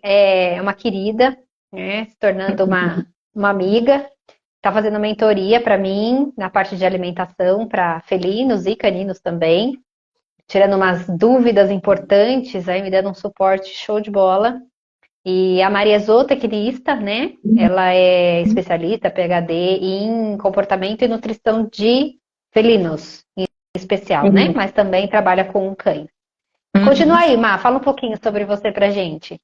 é uma querida, né? Se tornando uma amiga. Está fazendo mentoria para mim na parte de alimentação para felinos e caninos também, tirando umas dúvidas importantes, aí me dando um suporte show de bola. E a Maria é zootecnista, né? Ela é especialista, PhD, em comportamento e nutrição de felinos, em especial, né? Mas também trabalha com cães. Continua aí, Má, fala um pouquinho sobre você pra gente.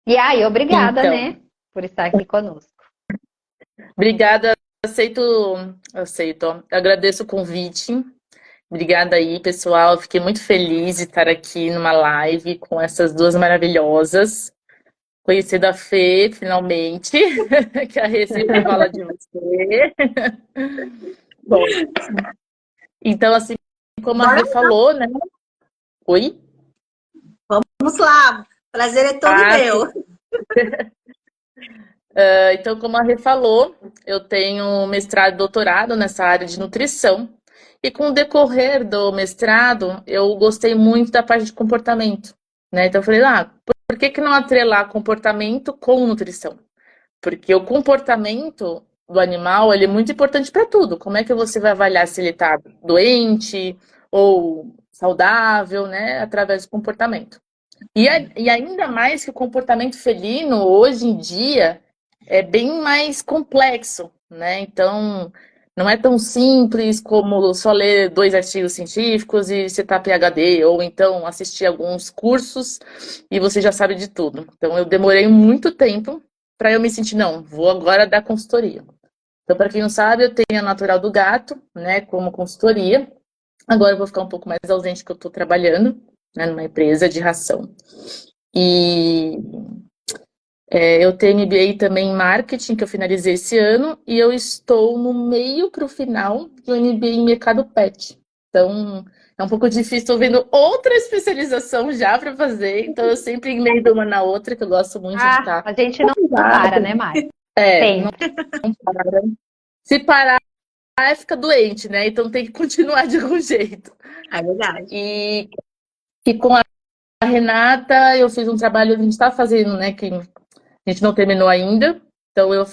E aí, obrigada, Então, né, por estar aqui conosco. obrigada, aceito, ó. Agradeço o convite. Obrigada aí, pessoal. Fiquei muito feliz de estar aqui numa live com essas duas maravilhosas. Conhecendo a Fê, finalmente, que a Rê sempre fala de você. Bom, então, assim como a Rê falou, né? Oi? Vamos lá, prazer é todo meu. Então, como a Rê falou, eu tenho mestrado e doutorado nessa área de nutrição. E com o decorrer do mestrado, eu gostei muito da parte de comportamento, né? Então, eu falei, por que não atrelar comportamento com nutrição? Porque o comportamento do animal, ele é muito importante para tudo. Como é que você vai avaliar se ele está doente ou saudável, né? Através do comportamento. E ainda mais que o comportamento felino, hoje em dia, é bem mais complexo, né? Então, não é tão simples como só ler 2 artigos científicos e você tá PhD, ou então assistir alguns cursos e você já sabe de tudo. Então, eu demorei muito tempo para eu me sentir, não, vou agora dar consultoria. Então, para quem não sabe, eu tenho a Natural do Gato, né, como consultoria. Agora eu vou ficar um pouco mais ausente, que eu estou trabalhando, né, numa empresa de ração. E eu tenho MBA também em marketing, que eu finalizei esse ano, e eu estou no meio para o final de um MBA em mercado pet. Então, é um pouco difícil, estou vendo outra especialização já para fazer, então eu sempre emendo uma na outra, que eu gosto muito de estar. A gente não para, né, Mari? Não para. Se parar, fica doente, né? Então tem que continuar de algum jeito. É verdade. E com a Renata, eu fiz um trabalho, a gente está fazendo, né, que a gente não terminou ainda, então eu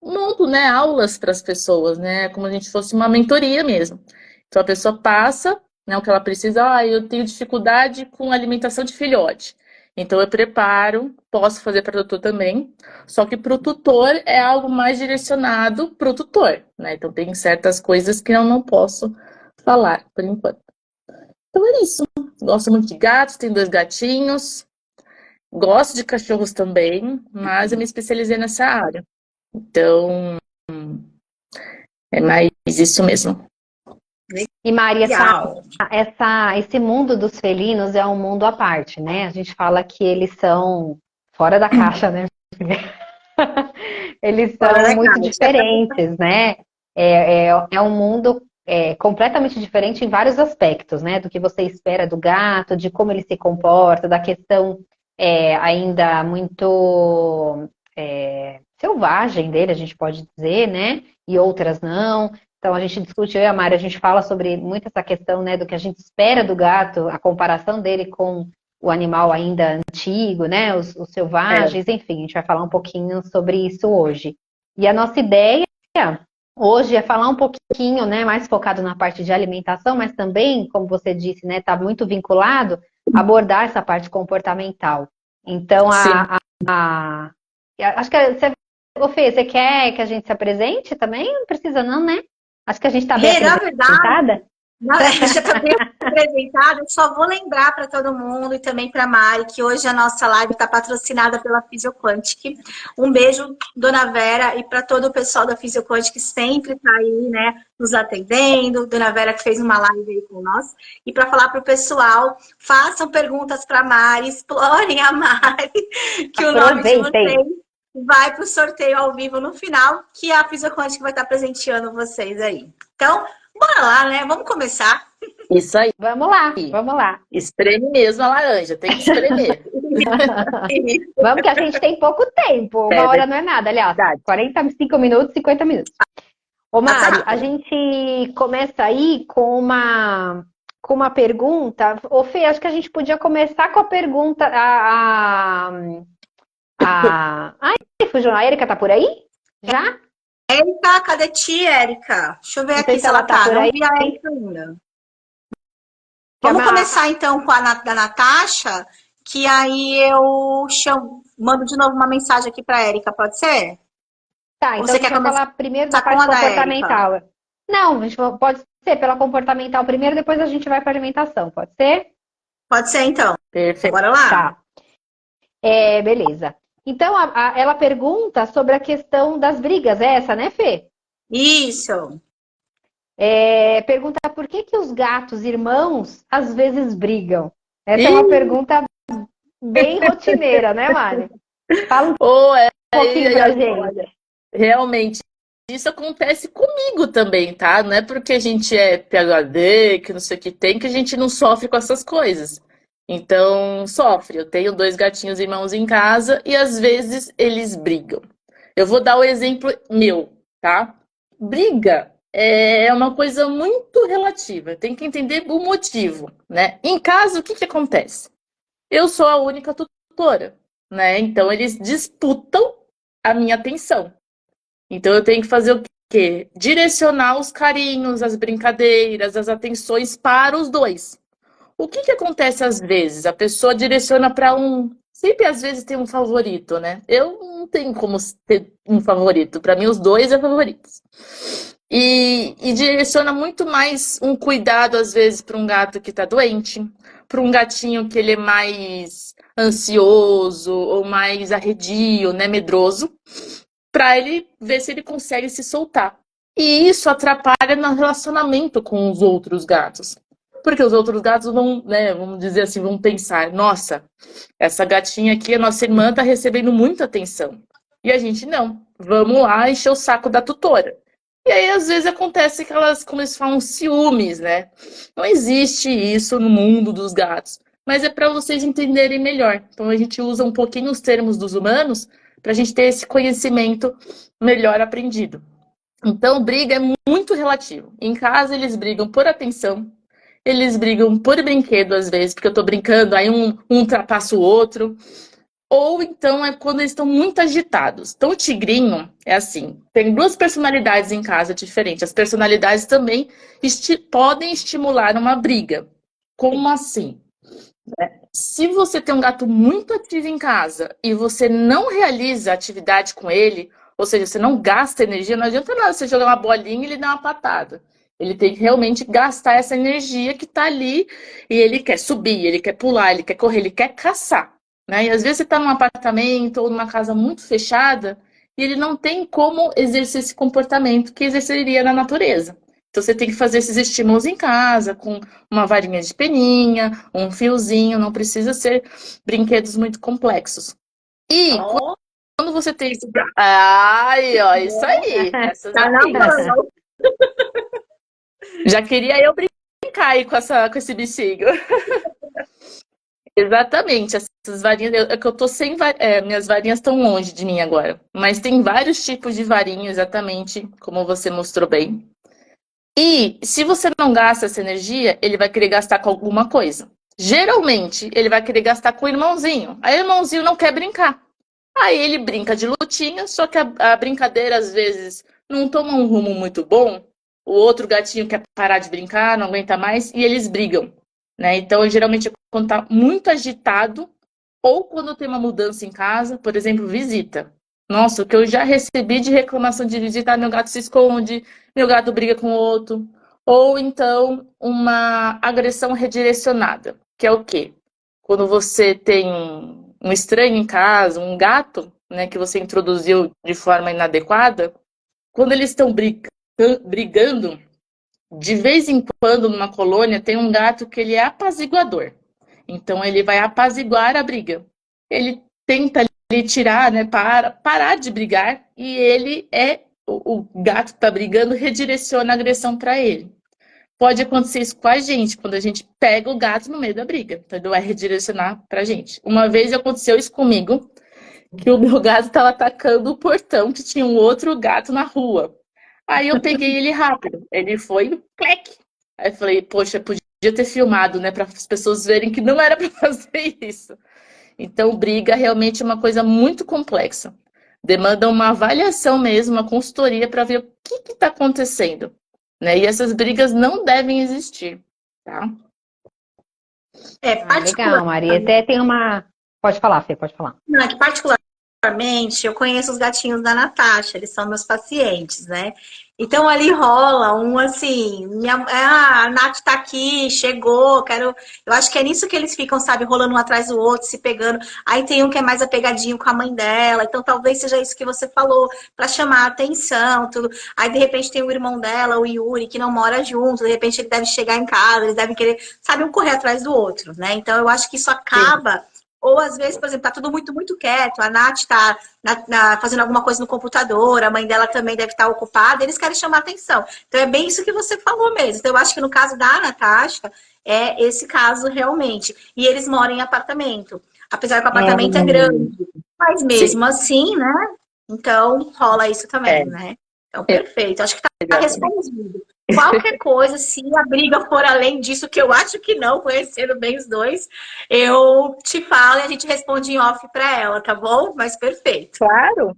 monto, né, aulas para as pessoas, né, como a gente fosse uma mentoria mesmo. Então a pessoa passa, né, o que ela precisa, eu tenho dificuldade com alimentação de filhote. Então eu preparo, posso fazer para o tutor também, só que para o tutor é algo mais direcionado para o tutor, né? Então tem certas coisas que eu não posso falar por enquanto. Então é isso. Gosto muito de gatos, tenho 2 gatinhos. Gosto de cachorros também, mas eu me especializei nessa área. Então, é mais isso mesmo. E Maria, esse mundo dos felinos é um mundo à parte, né? A gente fala que eles são fora da caixa, né? Eles são muito diferentes, né? É um mundo completamente diferente em vários aspectos, né? Do que você espera do gato, de como ele se comporta, da questão ainda muito selvagem dele, a gente pode dizer, né? E outras não. Então a gente discute, eu e a Mari, a gente fala sobre muito essa questão, né, do que a gente espera do gato, a comparação dele com o animal ainda antigo, né, os selvagens, enfim, a gente vai falar um pouquinho sobre isso hoje. E a nossa ideia hoje é falar um pouquinho, né, mais focado na parte de alimentação, mas também, como você disse, né, está muito vinculado, abordar essa parte comportamental. Então, acho que você quer que a gente se apresente também? Não precisa não, né? Acho que a gente está bem apresentada. Já está bem apresentada. Só vou lembrar para todo mundo e também para a Mari que hoje a nossa live está patrocinada pela Fisioquantic. Um beijo, Dona Vera, e para todo o pessoal da Fisioquantic que sempre está aí, né, nos atendendo. Dona Vera que fez uma live aí com nós. E para falar para o pessoal, façam perguntas para a Mari, explorem a Mari, que o nome de vocês vai para o sorteio ao vivo no final, que a Fisioquantic vai estar presenteando vocês aí. Então, bora lá, né? Vamos começar. Isso aí. Vamos lá. Espreme mesmo a laranja, tem que espremer. Vamos que a gente tem pouco tempo. Uma hora não é nada, aliás. 45 minutos, 50 minutos. Ô Mari, a gente começa aí com com uma pergunta. Ô, Fê, acho que a gente podia começar com a pergunta. Ai, fugiu. A Erika tá por aí? Já? Érica, cadê tia, Érica? Deixa eu ver Não aqui sei se ela tá. por Não aí. vi a Érica ainda. Vamos começar então com a da Natasha, que aí eu mando de novo uma mensagem aqui para a Érica, pode ser? Tá, Ou então você a gente quer vai começar falar primeiro da com parte a da comportamental. Não, a gente pode ser pela comportamental primeiro, depois a gente vai para alimentação, pode ser? Pode ser então. Perfeito. Bora lá. Tá. Beleza. Então, ela pergunta sobre a questão das brigas, é essa, né, Fê? Isso. Pergunta por que os gatos irmãos às vezes brigam? Essa é uma pergunta bem rotineira, né, Mari? Fala um pouquinho pra gente. Realmente, isso acontece comigo também, tá? Não é porque a gente é PhD, que não sei o que tem, que a gente não sofre com essas coisas. Então, sofre. Eu tenho 2 gatinhos irmãos em casa e às vezes eles brigam. Eu vou dar o exemplo meu, tá? Briga é uma coisa muito relativa. Tem que entender o motivo, né? Em casa, o que acontece? Eu sou a única tutora, né? Então, eles disputam a minha atenção. Então, eu tenho que fazer o quê? Direcionar os carinhos, as brincadeiras, as atenções para os dois. O que acontece às vezes? A pessoa direciona para um. Sempre às vezes tem um favorito, né? Eu não tenho como ter um favorito. Para mim, os dois é favoritos. E direciona muito mais um cuidado, às vezes, para um gato que está doente, para um gatinho que ele é mais ansioso ou mais arredio, né? Medroso, para ele ver se ele consegue se soltar. E isso atrapalha no relacionamento com os outros gatos. Porque os outros gatos vão, né, vamos dizer assim, vão pensar, nossa, essa gatinha aqui, a nossa irmã, tá recebendo muita atenção. E a gente não. Vamos lá encher o saco da tutora. E aí, às vezes, acontece que elas, como eles falam, ciúmes, né? Não existe isso no mundo dos gatos. Mas é para vocês entenderem melhor. Então, a gente usa um pouquinho os termos dos humanos para a gente ter esse conhecimento melhor aprendido. Então, briga é muito relativo. Em casa, eles brigam por atenção, eles brigam por brinquedo, às vezes, porque eu tô brincando, aí um ultrapassa o outro. Ou então é quando eles estão muito agitados. Então, o tigrinho é assim: tem 2 personalidades em casa diferentes. As personalidades também podem estimular uma briga. Como assim? Se você tem um gato muito ativo em casa e você não realiza atividade com ele, ou seja, você não gasta energia, não adianta nada você jogar uma bolinha e ele dar uma patada. Ele tem que realmente gastar essa energia que está ali e ele quer subir, ele quer pular, ele quer correr, ele quer caçar, né? E às vezes você está num apartamento ou numa casa muito fechada e ele não tem como exercer esse comportamento que exerceria na natureza. Então você tem que fazer esses estímulos em casa, com uma varinha de peninha, um fiozinho, não precisa ser brinquedos muito complexos. E quando você tem esse. Ai, ó, isso aí. Essas varinhas. Já queria eu brincar aí com esse bichinho. Exatamente, essas varinhas. É que eu tô sem. Minhas varinhas estão longe de mim agora. Mas tem vários tipos de varinha, exatamente como você mostrou bem. E se você não gasta essa energia, ele vai querer gastar com alguma coisa. Geralmente, ele vai querer gastar com o irmãozinho. Aí o irmãozinho não quer brincar. Aí ele brinca de lutinha, só que a brincadeira, às vezes, não toma um rumo muito bom. O outro gatinho quer parar de brincar, não aguenta mais, e eles brigam, né? Então, geralmente, quando tá muito agitado, ou quando tem uma mudança em casa, por exemplo, visita. Nossa, o que eu já recebi de reclamação de visita, meu gato se esconde, meu gato briga com o outro. Ou então uma agressão redirecionada, que é o quê? Quando você tem um estranho em casa, um gato, né, que você introduziu de forma inadequada, quando eles estão brigando, de vez em quando numa colônia tem um gato que ele é apaziguador. Então ele vai apaziguar a briga. Ele tenta lhe tirar, né, parar de brigar, e ele o gato que está brigando redireciona a agressão para ele. Pode acontecer isso com a gente, quando a gente pega o gato no meio da briga, entendeu? É redirecionar pra gente. Uma vez aconteceu isso comigo, que o meu gato estava atacando o portão, que tinha um outro gato na rua. Aí eu peguei ele rápido, ele foi, clec. Aí eu falei, poxa, podia ter filmado, né, para as pessoas verem que não era para fazer isso. Então, briga realmente é uma coisa muito complexa. Demanda uma avaliação mesmo, uma consultoria para ver o que está acontecendo, né? E essas brigas não devem existir, tá? Legal, Maria. Até tem uma. Pode falar, Fê, pode falar. Não, é que particularmente eu conheço os gatinhos da Natasha, eles são meus pacientes, né? Então ali rola um assim, a Nath tá aqui, chegou, quero. Eu acho que é nisso que eles ficam, sabe, rolando um atrás do outro, se pegando. Aí tem um que é mais apegadinho com a mãe dela, então talvez seja isso que você falou, para chamar a atenção, tudo. Aí de repente tem o irmão dela, o Yuri, que não mora junto, de repente ele deve chegar em casa, eles devem querer, sabe, um correr atrás do outro, né? Então eu acho que isso acaba. Sim. Ou às vezes, por exemplo, tá tudo muito, muito quieto. A Nath tá fazendo alguma coisa no computador, a mãe dela também deve estar ocupada, eles querem chamar atenção. Então é bem isso que você falou mesmo. Então eu acho que no caso da Natasha, é esse caso realmente. E eles moram em apartamento. Apesar que o apartamento é grande. Mas mesmo assim, né? Então rola isso também, né? Então, perfeito. Acho que tá respondido. Qualquer coisa, se a briga for além disso, que eu acho que não, conhecendo bem os dois, eu te falo e a gente responde em off para ela, tá bom? Mas perfeito. Claro.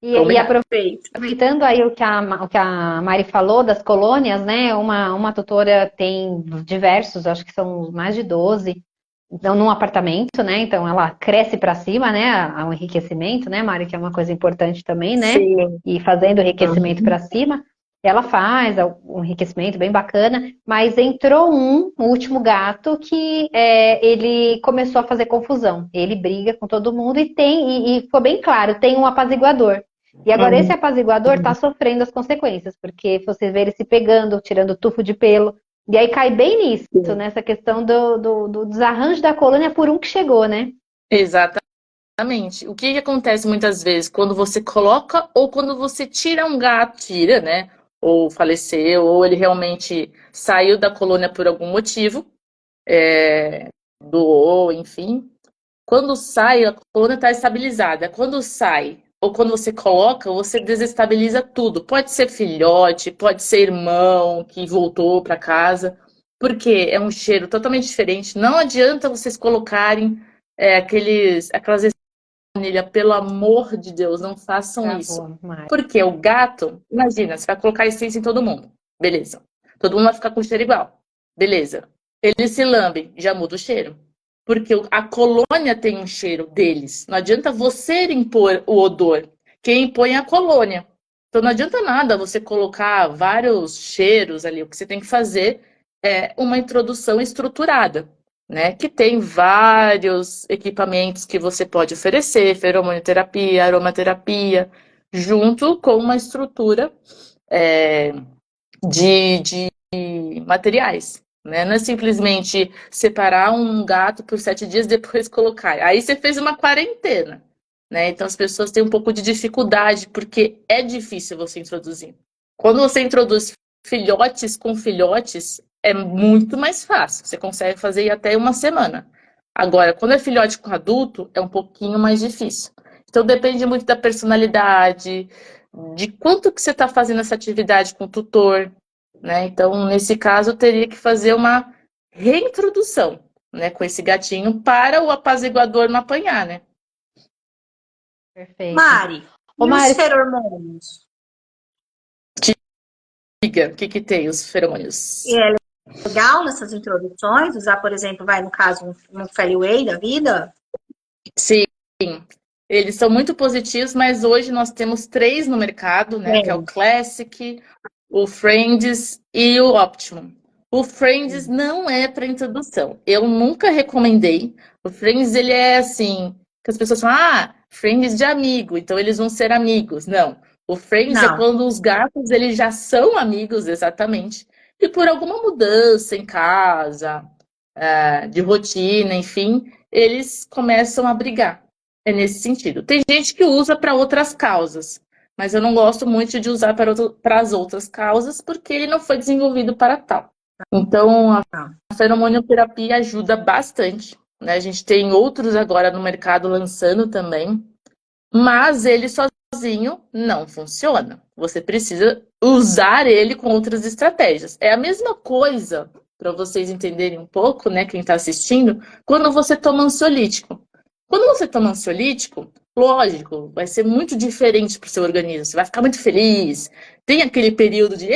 E aproveitando aí o que a Mari falou das colônias, né? Uma tutora tem diversos, acho que são mais de 12, então, num apartamento, né? Então ela cresce para cima, né? Há um enriquecimento, né, Mari? Que é uma coisa importante também, né? Sim. E fazendo enriquecimento para cima. Ela faz um enriquecimento bem bacana, mas entrou o último gato, que ele começou a fazer confusão. Ele briga com todo mundo e ficou bem claro, tem um apaziguador. E agora esse apaziguador está sofrendo as consequências, porque você vê ele se pegando, tirando tufo de pelo, e aí cai bem nisso, nessa questão do desarranjo da colônia por um que chegou, né? Exatamente. O que acontece muitas vezes quando você coloca ou quando você tira um gato, né? Ou faleceu, ou ele realmente saiu da colônia por algum motivo, doou, enfim. Quando sai, a colônia está estabilizada. Quando sai, ou quando você coloca, você desestabiliza tudo. Pode ser filhote, pode ser irmão que voltou para casa, porque é um cheiro totalmente diferente. Não adianta vocês colocarem aquelas família, pelo amor de Deus, não façam isso. Porque o gato, imagina, você vai colocar essência em todo mundo. Beleza. Todo mundo vai ficar com cheiro igual. Beleza. Eles se lambem, já muda o cheiro. Porque a colônia tem um cheiro deles. Não adianta você impor o odor. Quem impõe é a colônia. Então não adianta nada você colocar vários cheiros ali. O que você tem que fazer é uma introdução estruturada, né, que tem vários equipamentos que você pode oferecer, feromonioterapia, aromaterapia, junto com uma estrutura de materiais. Né? Não é simplesmente separar um gato por 7 dias e depois colocar. Aí você fez uma quarentena. Né? Então as pessoas têm um pouco de dificuldade, porque é difícil você introduzir. Quando você introduz filhotes com filhotes, é muito mais fácil. Você consegue fazer até uma semana. Agora, quando é filhote com adulto, é um pouquinho mais difícil. Então, depende muito da personalidade, de quanto que você está fazendo essa atividade com o tutor. Né? Então, nesse caso, eu teria que fazer uma reintrodução, né, com esse gatinho para o apaziguador não apanhar, né? Perfeito. Mari, e Mari, os feromônios? Diga, o que tem os feromônios? É legal nessas introduções usar, por exemplo, no caso, um Feliway da vida? Sim, eles são muito positivos, mas hoje nós temos 3 no mercado, né? Que é o Classic, o Friends e o Optimum. O Friends não é para introdução. Eu nunca recomendei. O Friends, ele é assim, que as pessoas falam, Friends de amigo, então eles vão ser amigos. Não. O Friends é quando os gatos, eles já são amigos, exatamente. E por alguma mudança em casa, de rotina, enfim, eles começam a brigar. É nesse sentido. Tem gente que usa para outras causas, mas eu não gosto muito de usar para as outras causas, porque ele não foi desenvolvido para tal. Então, a feromonioterapia ajuda bastante. Né? A gente tem outros agora no mercado lançando também, mas ele sozinho não funciona. Você precisa usar ele com outras estratégias. É a mesma coisa para vocês entenderem um pouco, né, quem está assistindo, quando você toma ansiolítico. Quando você toma ansiolítico, lógico, vai ser muito diferente para o seu organismo. Você vai ficar muito feliz, tem aquele período de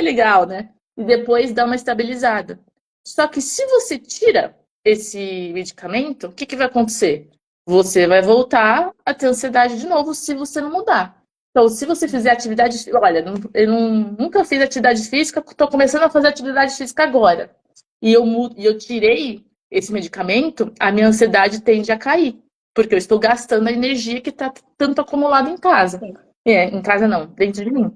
legal, né? E depois dá uma estabilizada. Só que se você tira esse medicamento, o que vai acontecer? Você vai voltar a ter ansiedade de novo se você não mudar. Então, se você fizer atividade... Olha, nunca fiz atividade física, estou começando a fazer atividade física agora. E eu tirei esse medicamento, a minha ansiedade tende a cair. Porque eu estou gastando a energia que está tanto acumulada em casa. Em casa não, dentro de mim.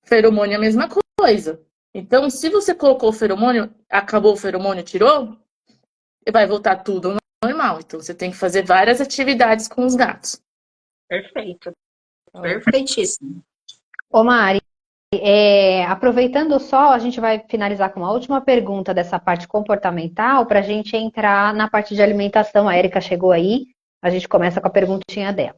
Feromônio é a mesma coisa. Então, se você colocou o feromônio, acabou o feromônio, tirou, vai voltar tudo ao normal. Então, você tem que fazer várias atividades com os gatos. Perfeito. Perfeitíssimo. Ô Mari, aproveitando só, a gente vai finalizar com uma última pergunta dessa parte comportamental para a gente entrar na parte de alimentação. A Érica chegou aí, a gente começa com a perguntinha dela.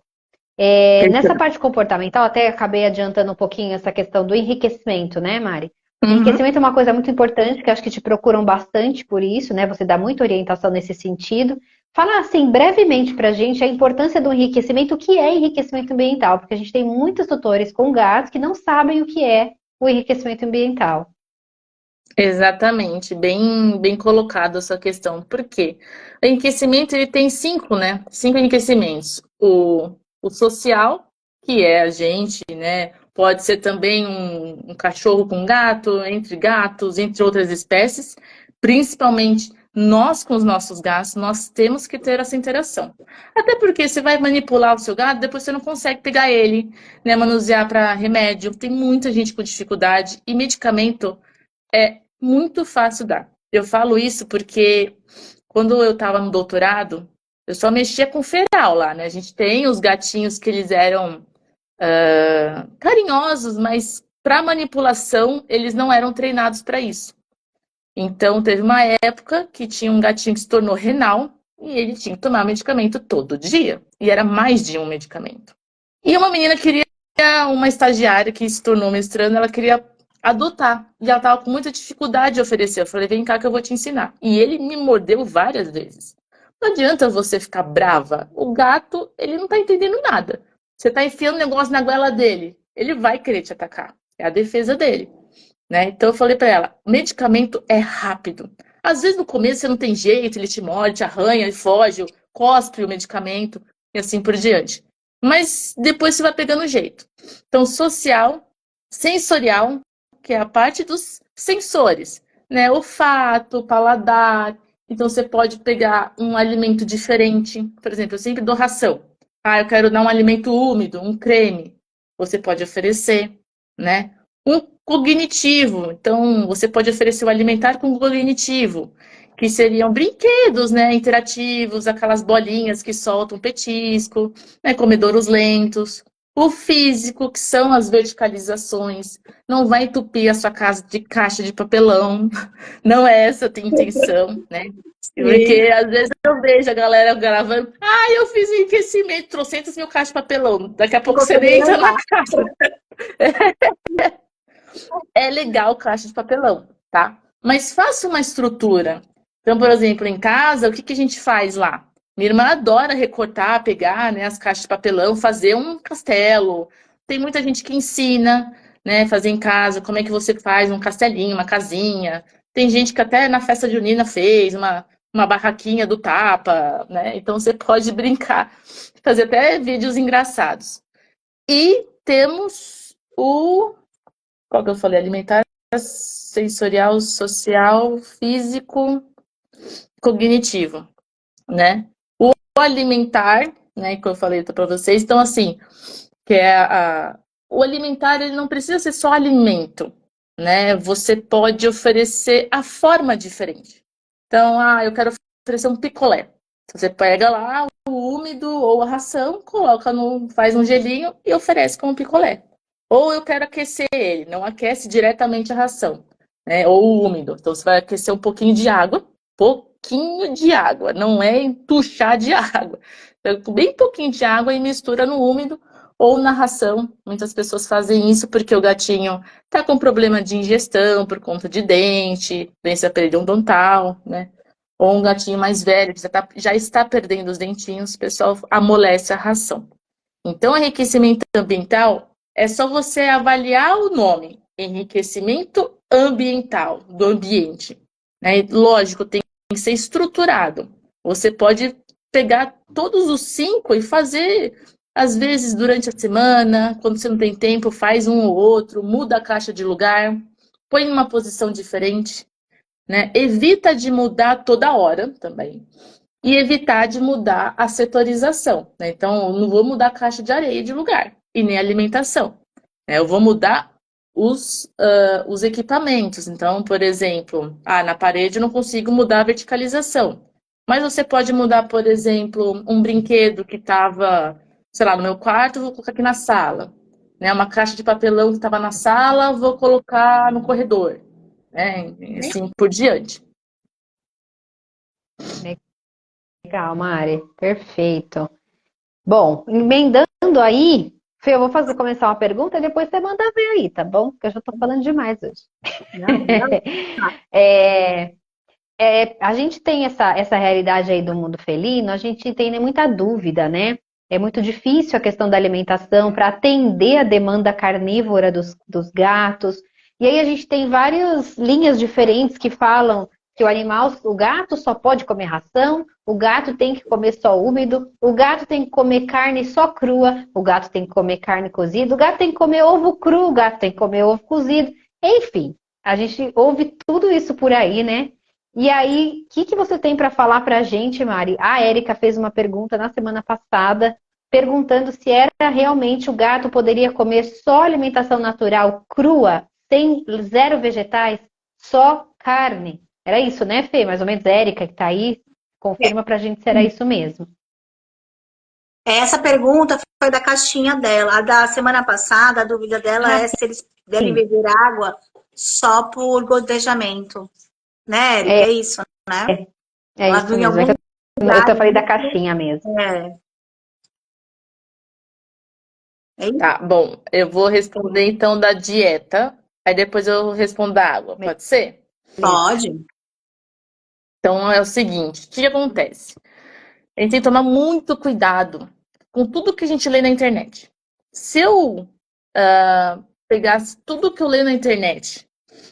Nessa parte comportamental, até acabei adiantando um pouquinho essa questão do enriquecimento, né, Mari? Enriquecimento é uma coisa muito importante, que acho que te procuram bastante por isso, né? Você dá muita orientação nesse sentido. Fala assim, brevemente pra gente a importância do enriquecimento, o que é enriquecimento ambiental, porque a gente tem muitos tutores com gatos que não sabem o que é o enriquecimento ambiental. Exatamente, bem colocado essa questão. Por quê? O enriquecimento ele tem 5, né? 5 enriquecimentos. O social, que é a gente, né? Pode ser também um cachorro com gato, entre outras espécies. Principalmente nós com os nossos gatos, nós temos que ter essa interação. Até porque você vai manipular o seu gato, depois você não consegue pegar ele, né? Manusear para remédio. Tem muita gente com dificuldade e medicamento é muito fácil dar. Eu falo isso porque quando eu estava no doutorado, eu só mexia com feral lá, né? A gente tem os gatinhos que eles eram carinhosos, mas para manipulação eles não eram treinados para isso. Então teve uma época que tinha um gatinho que se tornou renal e ele tinha que tomar medicamento todo dia. E era mais de um medicamento. E uma menina queria, uma estagiária que se tornou mestranda, ela queria adotar. E ela estava com muita dificuldade de oferecer. Eu falei, vem cá que eu vou te ensinar. E ele me mordeu várias vezes. Não adianta você ficar brava. O gato, ele não está entendendo nada. Você está enfiando negócio na goela dele. Ele vai querer te atacar. É a defesa dele. Né? Então eu falei para ela, medicamento é rápido. Às vezes no começo você não tem jeito, ele te morde, te arranha, ele foge, cospe o medicamento e assim por diante. Mas depois você vai pegando jeito. Então, social, sensorial, que é a parte dos sensores, né? Olfato, paladar. Então, você pode pegar um alimento diferente. Por exemplo, eu sempre dou ração. Eu quero dar um alimento úmido, um creme. Você pode oferecer, né? Um cognitivo. Então, você pode oferecer o alimentar com cognitivo, que seriam brinquedos, né? Interativos, aquelas bolinhas que soltam petisco, né? Comedouros lentos. O físico, que são as verticalizações. Não vai entupir a sua casa de caixa de papelão. Não é essa a intenção, né? Porque às vezes eu vejo a galera gravando. Eu fiz enriquecimento, 300 mil caixas de papelão. Daqui a pouco você nem entra na casa. É legal caixa de papelão, tá? Mas faça uma estrutura. Então, por exemplo, em casa, o que a gente faz lá? Minha irmã adora recortar, pegar, né, as caixas de papelão, fazer um castelo. Tem muita gente que ensina, né, fazer em casa, como é que você faz um castelinho, uma casinha. Tem gente que até na festa junina fez uma barraquinha do tapa, né? Então você pode brincar, fazer até vídeos engraçados. E temos qual que eu falei? Alimentar, sensorial, social, físico, cognitivo, né? O alimentar, né, que eu falei para vocês, então assim, que é o alimentar, ele não precisa ser só alimento, né? Você pode oferecer a forma diferente. Então, eu quero oferecer um picolé. Você pega lá o úmido ou a ração, faz um gelinho e oferece como picolé. Ou eu quero aquecer ele, não aquece diretamente a ração, né? Ou o úmido. Então você vai aquecer um pouquinho de água, não é entuchar de água. Então, bem pouquinho de água e mistura no úmido, ou na ração. Muitas pessoas fazem isso porque o gatinho está com problema de ingestão por conta de dente, doença periodontal, né? Ou um gatinho mais velho que já está perdendo os dentinhos, o pessoal amolece a ração. Então, enriquecimento ambiental é só você avaliar o nome, enriquecimento ambiental, do ambiente, né? Lógico, tem que ser estruturado. Você pode pegar todos os 5 e fazer, às vezes, durante a semana, quando você não tem tempo, faz um ou outro, muda a caixa de lugar, põe em uma posição diferente, né? Evita de mudar toda hora também. E evitar de mudar a setorização, né? Então, eu não vou mudar a caixa de areia de lugar, e nem a alimentação, né? Eu vou mudar os equipamentos. Então, por exemplo, na parede eu não consigo mudar a verticalização. Mas você pode mudar, por exemplo, um brinquedo que estava, sei lá, no meu quarto, vou colocar aqui na sala. Né? Uma caixa de papelão que estava na sala, vou colocar no corredor. Né? Assim por diante. Legal, Mari. Perfeito. Bom, emendando aí, Fê, eu vou começar uma pergunta e depois você manda ver aí, tá bom? Porque eu já tô falando demais hoje. Não. A gente tem essa realidade aí do mundo felino, a gente tem, né, muita dúvida, né? É muito difícil a questão da alimentação para atender a demanda carnívora dos gatos. E aí a gente tem várias linhas diferentes que falam que o gato só pode comer ração, o gato tem que comer só úmido, o gato tem que comer carne só crua, o gato tem que comer carne cozida, o gato tem que comer ovo cru, o gato tem que comer ovo cozido. Enfim, a gente ouve tudo isso por aí, né? E aí, o que você tem para falar para a gente, Mari? A Érica fez uma pergunta na semana passada, perguntando se era realmente o gato poderia comer só alimentação natural crua, sem zero vegetais, só carne. Era isso, né, Fê? Mais ou menos, Érica, que está aí, confirma para a gente se era isso mesmo. Essa pergunta foi da caixinha dela. A da semana passada, a dúvida dela é se eles devem beber água só por gotejamento. Né, Érica? É isso, né? É isso mesmo. Eu falei da caixinha mesmo. Tá, bom. Eu vou responder então da dieta, aí depois eu respondo da água. Pode ser? Pode. Então é o seguinte, o que acontece? A gente tem que tomar muito cuidado com tudo que a gente lê na internet. Se eu pegasse tudo que eu leio na internet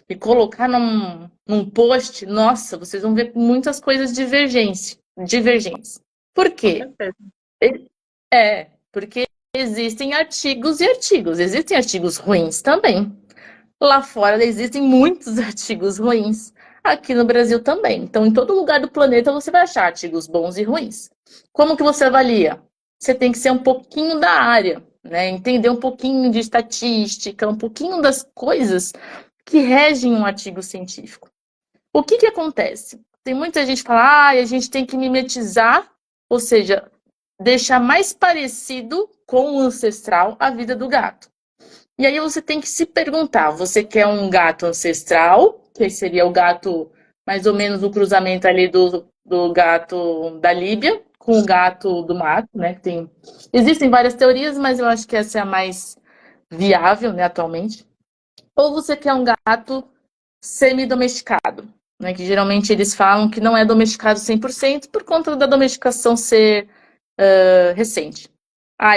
e colocar num post, nossa, vocês vão ver muitas coisas divergentes. Por quê? Porque existem artigos e artigos. Existem artigos ruins também. Lá fora existem muitos artigos ruins. Aqui no Brasil também. Então, em todo lugar do planeta você vai achar artigos bons e ruins. Como que você avalia? Você tem que ser um pouquinho da área, né? Entender um pouquinho de estatística, um pouquinho das coisas que regem um artigo científico. O que acontece? Tem muita gente que fala, a gente tem que mimetizar, ou seja, deixar mais parecido com o ancestral a vida do gato. E aí você tem que se perguntar, você quer um gato ancestral, que seria o gato, mais ou menos o cruzamento ali do gato da Líbia, com o gato do mato, né? Existem várias teorias, mas eu acho que essa é a mais viável, né, atualmente. Ou você quer um gato semi-domesticado, né? Que geralmente eles falam que não é domesticado 100% por conta da domesticação ser recente.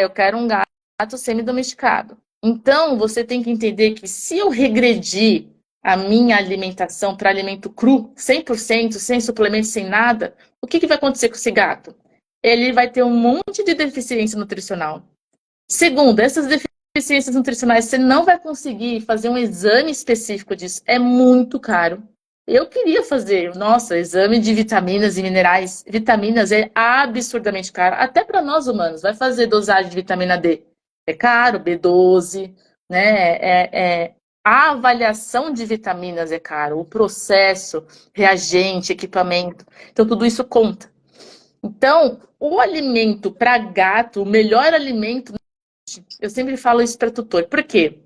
Eu quero um gato semi-domesticado. Então, você tem que entender que se eu regredir a minha alimentação para alimento cru, 100%, sem suplemento, sem nada, o que vai acontecer com esse gato? Ele vai ter um monte de deficiência nutricional. Segundo, essas deficiências nutricionais, você não vai conseguir fazer um exame específico disso. É muito caro. Eu queria fazer, exame de vitaminas e minerais. Vitaminas é absurdamente caro, até para nós humanos. Vai fazer dosagem de vitamina D. É caro, B12, né? A avaliação de vitaminas é caro, o processo, reagente, equipamento. Então, tudo isso conta. Então, o alimento para gato, o melhor alimento, eu sempre falo isso para tutor. Por quê?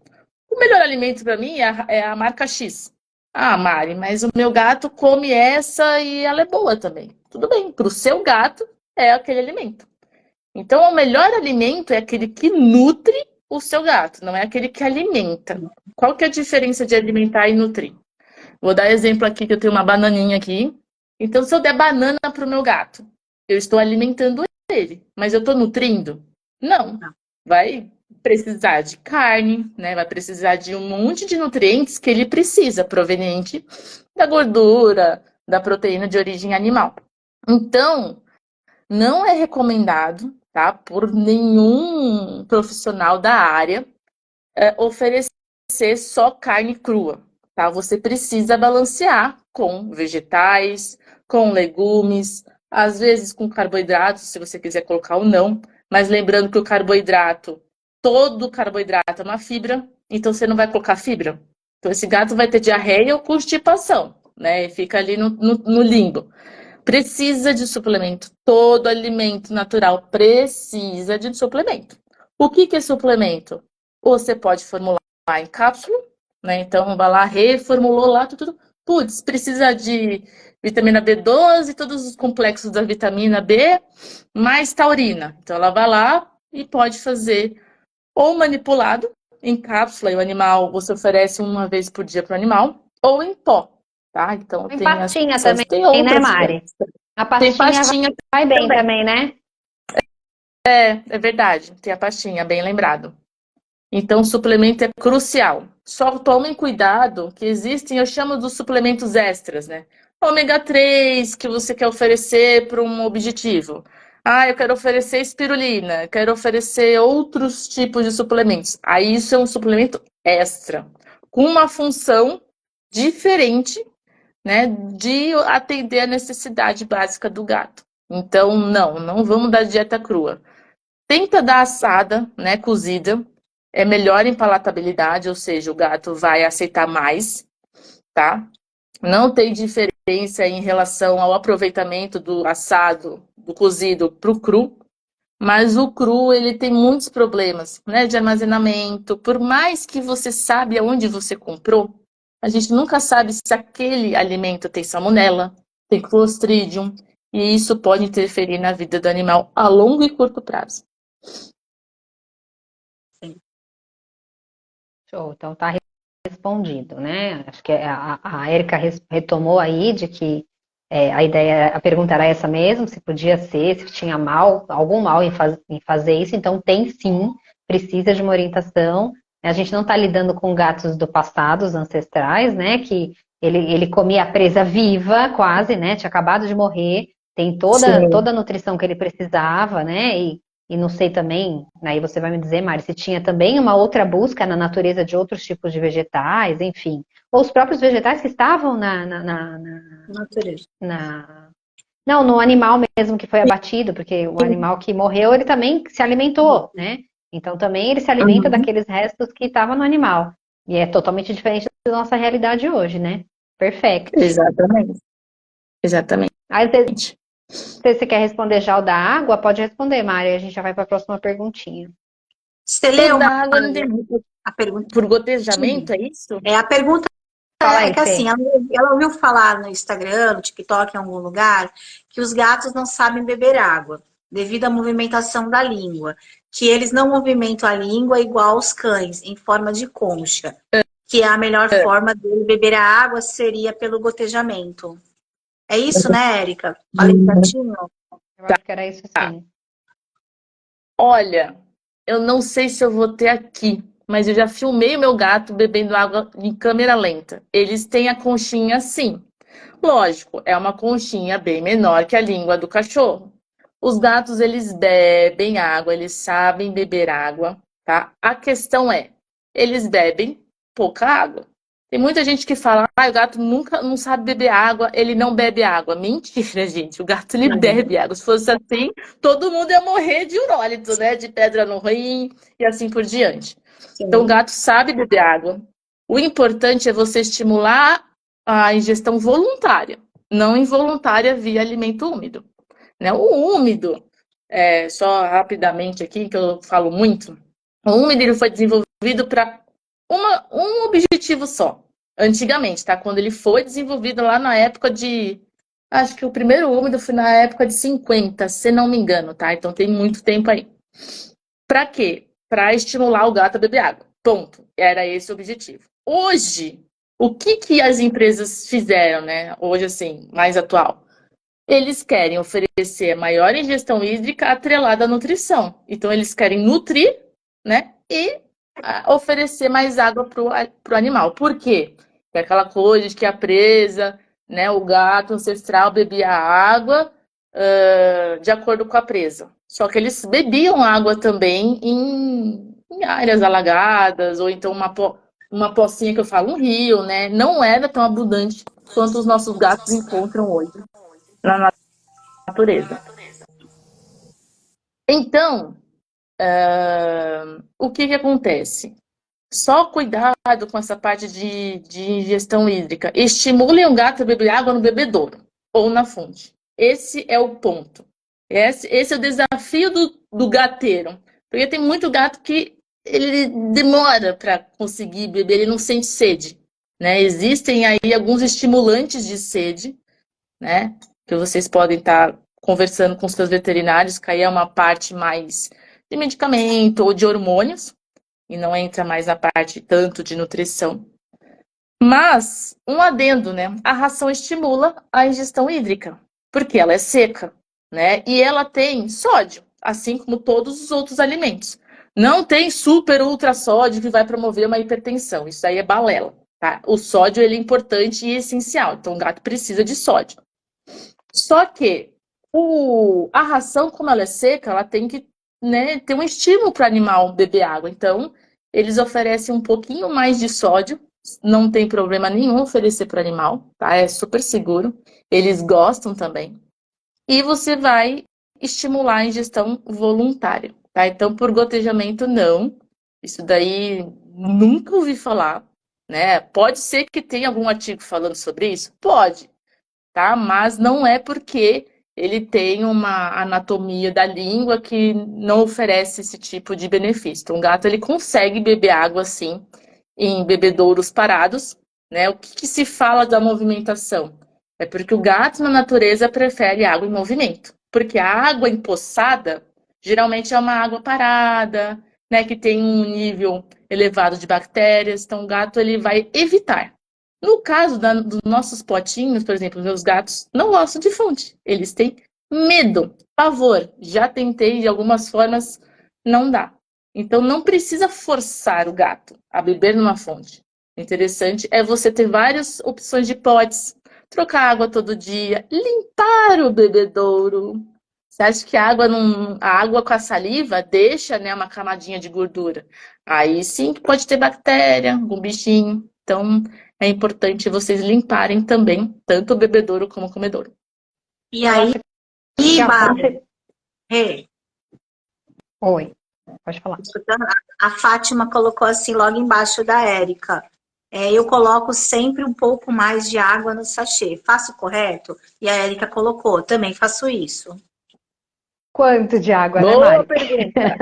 O melhor alimento para mim é a marca X. Mari, mas o meu gato come essa e ela é boa também. Tudo bem, para o seu gato é aquele alimento. Então, o melhor alimento é aquele que nutre o seu gato, não é aquele que alimenta. Qual que é a diferença de alimentar e nutrir? Vou dar exemplo aqui, que eu tenho uma bananinha aqui. Então, se eu der banana para o meu gato, eu estou alimentando ele, mas eu estou nutrindo? Não. Vai precisar de carne, né? Vai precisar de um monte de nutrientes que ele precisa, proveniente da gordura, da proteína de origem animal. Então, não é recomendado, tá, por nenhum profissional da área, oferecer só carne crua, tá? Você precisa balancear com vegetais, com legumes, às vezes com carboidratos, se você quiser colocar ou não, mas lembrando que o carboidrato, todo carboidrato é uma fibra, então você não vai colocar fibra. Então esse gato vai ter diarreia ou constipação, né? E fica ali no limbo. Precisa de suplemento. Todo alimento natural precisa de suplemento. O que é suplemento? Você pode formular em cápsula, né? Então, vai lá, reformulou lá, tudo. Putz, precisa de vitamina B12, todos os complexos da vitamina B, mais taurina. Então, ela vai lá e pode fazer ou manipulado em cápsula, e o animal, você oferece uma vez por dia para o animal, ou em pó, tá? Então, Tem tem pastinha essas, também, tem né, outras. Mari? A Tem pastinha pastinha vai bem também. também, né? É verdade, tem a pastinha, bem lembrado. Então, o suplemento é crucial. Só tomem cuidado que existem, eu chamo dos suplementos extras, né? Ômega 3 que você quer oferecer para um objetivo. Ah, eu quero oferecer espirulina, quero oferecer outros tipos de suplementos. Aí isso é um suplemento extra, com uma função diferente, né, de atender a necessidade básica do gato. Então, não vamos dar dieta crua. Tenta dar assada, né, cozida, é melhor em palatabilidade, ou seja, o gato vai aceitar mais, tá? Não tem diferença em relação ao aproveitamento do assado, do cozido para o cru, mas o cru ele tem muitos problemas, né, de armazenamento. Por mais que você sabe aonde você comprou, a gente nunca sabe se aquele alimento tem salmonela, tem clostridium, e isso pode interferir na vida do animal a longo e curto prazo. Show, então tá respondido, né? Acho que a Érica retomou aí de que a ideia, a pergunta era essa mesmo, se podia ser, se tinha algum mal em fazer isso, então tem sim, precisa de uma orientação. A gente não está lidando com gatos do passado, os ancestrais, né? Que ele comia a presa viva, quase, né? Tinha acabado de morrer, tem toda a nutrição que ele precisava, né? E não sei também, aí você vai me dizer, Mari, se tinha também uma outra busca na natureza de outros tipos de vegetais, enfim. Ou os próprios vegetais que estavam Natureza. Não, no animal mesmo que foi abatido, porque o animal que morreu, ele também se alimentou, né? Então também ele se alimenta daqueles restos que estavam no animal. E é totalmente diferente da nossa realidade hoje, né? Perfeito. Exatamente. Aí você quer responder já o da água? Pode responder, Mari. A gente já vai para a próxima perguntinha. Você leu Da água não tem a pergunta? por gotejamento, é isso? A pergunta Fala aí, é que assim, Fê. ela ouviu falar no Instagram, no TikTok, em algum lugar, que os gatos não sabem beber água, devido à movimentação da língua, que eles não movimentam a língua igual os cães, em forma de concha, que a melhor forma dele beber a água seria pelo gotejamento. É isso, né, Érica? Falei certinho? Eu acho que era isso sim. Olha, eu não sei se eu vou ter aqui, mas eu já filmei o meu gato bebendo água em câmera lenta. Eles têm a conchinha assim. Lógico, é uma conchinha bem menor que a língua do cachorro. Os gatos, eles bebem água, eles sabem beber água, tá? A questão é, eles bebem pouca água. Tem muita gente que fala, o gato nunca não sabe beber água, ele não bebe água. Mentira, gente, o gato ele bebe água. Se fosse assim, todo mundo ia morrer de urólito, né? De pedra no rim e assim por diante. Então, o gato sabe beber água. O importante é você estimular a ingestão voluntária, não involuntária via alimento úmido. Né? O úmido, só rapidamente aqui, que eu falo muito, o úmido ele foi desenvolvido para um objetivo só, antigamente, tá? Quando ele foi desenvolvido lá na época de Acho que o primeiro úmido foi na época de 50, se não me engano, tá? Então tem muito tempo aí. Pra quê? Pra estimular o gato a beber água. Ponto. Era esse o objetivo. Hoje, o que que as empresas fizeram, né? Hoje, assim, mais atual. Eles querem oferecer maior ingestão hídrica atrelada à nutrição. Então, eles querem nutrir, né? E oferecer mais água pro animal. Por quê? É aquela coisa de que a presa, né? O gato ancestral bebia água de acordo com a presa. Só que eles bebiam água também em áreas alagadas, ou então uma pocinha que eu falo, um rio, né? Não era tão abundante quanto os nossos gatos encontram hoje na natureza. Então, o que que acontece? Só cuidado com essa parte de ingestão hídrica. Estimulem o gato a beber água no bebedouro ou na fonte. Esse é o ponto. Esse é o desafio do gateiro. Porque tem muito gato que ele demora para conseguir beber, ele não sente sede. Né? Existem aí alguns estimulantes de sede, né? Que vocês podem estar conversando com os seus veterinários, que aí é uma parte mais de medicamento ou de hormônios, e não entra mais na parte tanto de nutrição. Mas, um adendo, né? A ração estimula a ingestão hídrica, porque ela é seca, né? E ela tem sódio, assim como todos os outros alimentos. Não tem super ultra sódio que vai promover uma hipertensão. Isso aí é balela, tá? O sódio, ele é importante e essencial. Então, o gato precisa de sódio. Só que a ração, como ela é seca, ela tem que, né, ter um estímulo para o animal beber água. Então, eles oferecem um pouquinho mais de sódio. Não tem problema nenhum oferecer para o animal, tá? É super seguro. Eles gostam também. E você vai estimular a ingestão voluntária, tá? Então, por gotejamento, não. Isso daí nunca ouvi falar, né? Pode ser que tenha algum artigo falando sobre isso? Pode, tá? Mas não é porque ele tem uma anatomia da língua que não oferece esse tipo de benefício. Então, o gato ele consegue beber água sim em bebedouros parados, né? O que se fala da movimentação? É porque o gato na natureza prefere água em movimento, porque a água empoçada geralmente é uma água parada, né? Que tem um nível elevado de bactérias. Então, o gato ele vai evitar. No caso dos nossos potinhos, por exemplo, meus gatos não gostam de fonte. Eles têm medo, pavor. Já tentei de algumas formas, não dá. Então não precisa forçar o gato a beber numa fonte. O interessante é você ter várias opções de potes, trocar água todo dia, limpar o bebedouro. Você acha que a água com a saliva deixa, né, uma camadinha de gordura? Aí sim que pode ter bactéria, algum bichinho. Então é importante vocês limparem também, tanto o bebedouro como o comedouro. E aí, fonte... Rê, Oi, pode falar. a Fátima colocou assim logo embaixo da Érica. Eu coloco sempre um pouco mais de água no sachê. Faço correto? E a Érica colocou, também faço isso. Quanto de água, né, Boa Mari? pergunta.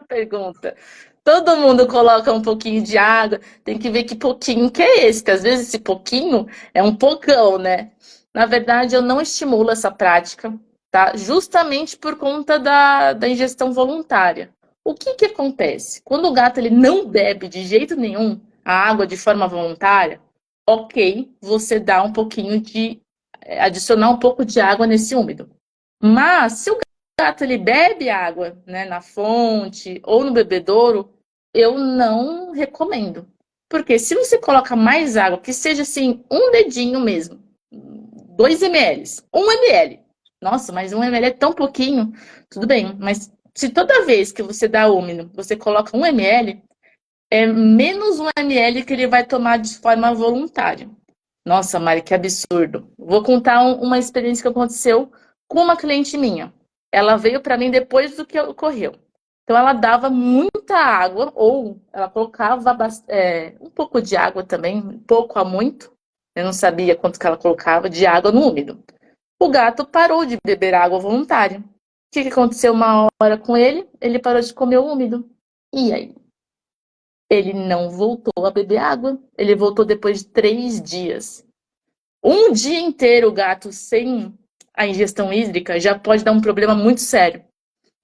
Pergunta. Todo mundo coloca um pouquinho de água, tem que ver que pouquinho que é esse, que às vezes esse pouquinho é um pocão, né? Na verdade, eu não estimulo essa prática, tá? Justamente por conta da ingestão voluntária. O que que acontece? Quando o gato ele não bebe de jeito nenhum a água de forma voluntária, ok, você dá um pouquinho adicionar um pouco de água nesse úmido. Mas se o gato ele bebe água, né, na fonte ou no bebedouro, eu não recomendo. Porque se você coloca mais água, que seja assim, um dedinho mesmo, 2 ml, 1 ml. Nossa, mas 1 ml é tão pouquinho. Tudo bem, mas se toda vez que você dá úmido, você coloca 1 ml, é menos 1 ml que ele vai tomar de forma voluntária. Nossa, Mari, que absurdo. Vou contar uma experiência que aconteceu com uma cliente minha. Ela veio para mim depois do que ocorreu. Então, ela dava muita água, ou ela colocava um pouco de água também, pouco a muito. Eu não sabia quanto que ela colocava de água no úmido. O gato parou de beber água voluntária. O que aconteceu uma hora com ele? Ele parou de comer o úmido. E aí? Ele não voltou a beber água. Ele voltou depois de 3 dias. Um dia inteiro o gato sem a ingestão hídrica já pode dar um problema muito sério.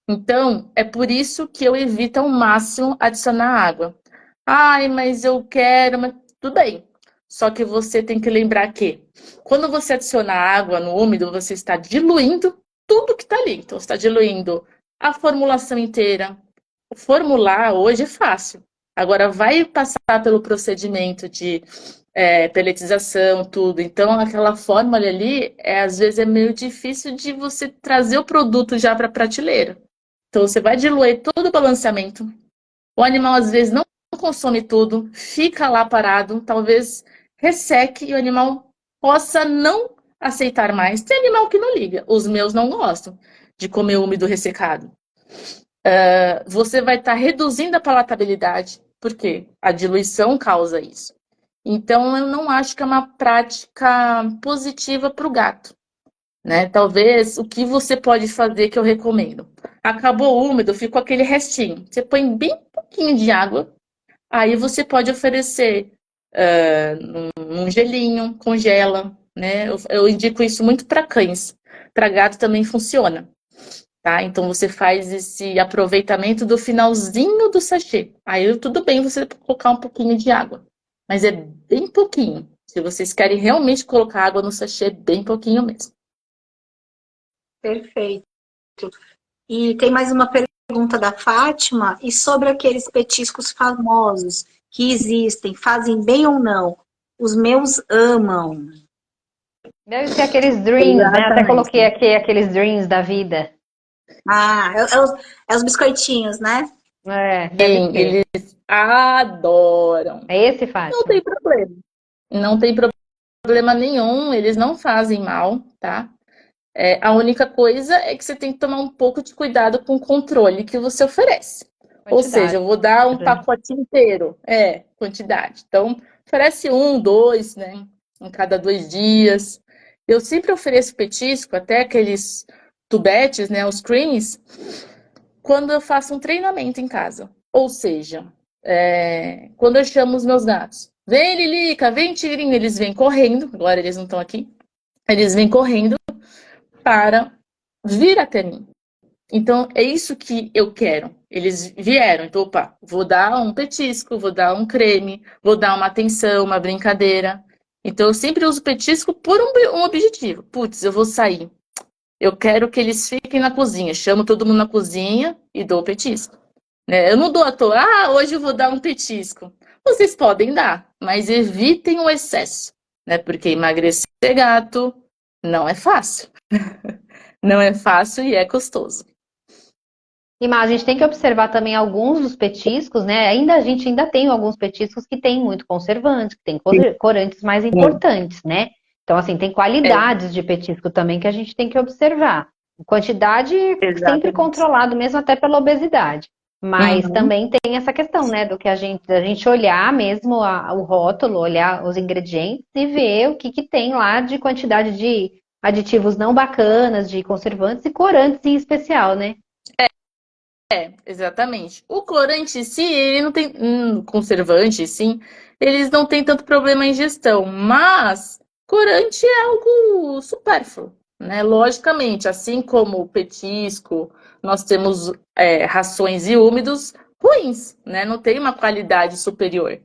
Então, é por isso que eu evito ao máximo adicionar água. Ai, mas eu quero, mas tudo bem. Só que você tem que lembrar que quando você adiciona água no úmido, você está diluindo tudo que está ali. Então, você está diluindo a formulação inteira. Formular hoje é fácil. Agora, vai passar pelo procedimento de peletização, tudo. Então, aquela fórmula ali, às vezes é meio difícil de você trazer o produto já para a prateleira. Então, você vai diluir todo o balanceamento. O animal, às vezes, não consome tudo, fica lá parado, talvez resseque e o animal possa não aceitar mais. Tem animal que não liga. Os meus não gostam de comer úmido ressecado. Você vai estar reduzindo a palatabilidade, porque a diluição causa isso. Então, eu não acho que é uma prática positiva para o gato, né? Talvez o que você pode fazer que eu recomendo. Acabou úmido, ficou aquele restinho. Você põe bem pouquinho de água, aí você pode oferecer num gelinho, congela, né? Eu indico isso muito para cães. Para gato também funciona. Tá? Então você faz esse aproveitamento do finalzinho do sachê. Aí tudo bem você colocar um pouquinho de água, mas é bem pouquinho. Se vocês querem realmente colocar água no sachê, bem pouquinho mesmo. Perfeito. E tem mais uma pergunta da Fátima, e sobre aqueles petiscos famosos que existem, fazem bem ou não? Os meus amam. Deve ser aqueles dreams, né? Até coloquei aqui aqueles dreams da vida. Ah, é os biscoitinhos, né? Deve Sim, ser. eles adoram. É esse, Não Fátima? tem problema. Não tem problema nenhum, eles não fazem mal, tá? A única coisa é que você tem que tomar um pouco de cuidado com o controle que você oferece. Ou seja, Quantidade. eu vou dar um pacote inteiro, quantidade. Então, oferece 1, 2, né? Em cada 2 dias. Eu sempre ofereço petisco, até aqueles tubetes, né? Os creams, quando eu faço um treinamento em casa. Ou seja, quando eu chamo os meus gatos. Vem, Lilica, vem, Tigrinho. Eles vêm correndo. Agora eles não estão aqui. Eles vêm correndo para vir até mim. Então, é isso que eu quero. Eles vieram, então, opa, vou dar um petisco, vou dar um creme, vou dar uma atenção, uma brincadeira. Então, eu sempre uso petisco por um objetivo. Putz, eu vou sair. Eu quero que eles fiquem na cozinha. Chamo todo mundo na cozinha e dou o petisco. Né? Eu não dou à toa, hoje eu vou dar um petisco. Vocês podem dar, mas evitem o excesso, né? Porque emagrecer gato não é fácil. Não é fácil e é custoso. E mas a gente tem que observar também alguns dos petiscos, né? A gente ainda tem alguns petiscos que tem muito conservante, que tem corantes mais importantes, né? Então, assim, tem qualidades de petisco também que a gente tem que observar. Quantidade sempre controlado, mesmo até pela obesidade. Mas também tem essa questão, né? Da gente olhar mesmo o rótulo, olhar os ingredientes e ver o que tem lá de quantidade de aditivos não bacanas, de conservantes e corantes em especial, né? Exatamente. O corante em si, ele não tem. Conservante, sim, eles não têm tanto problema em ingestão, mas corante é algo supérfluo, né? Logicamente, assim como o petisco, nós temos rações e úmidos ruins, né? Não tem uma qualidade superior.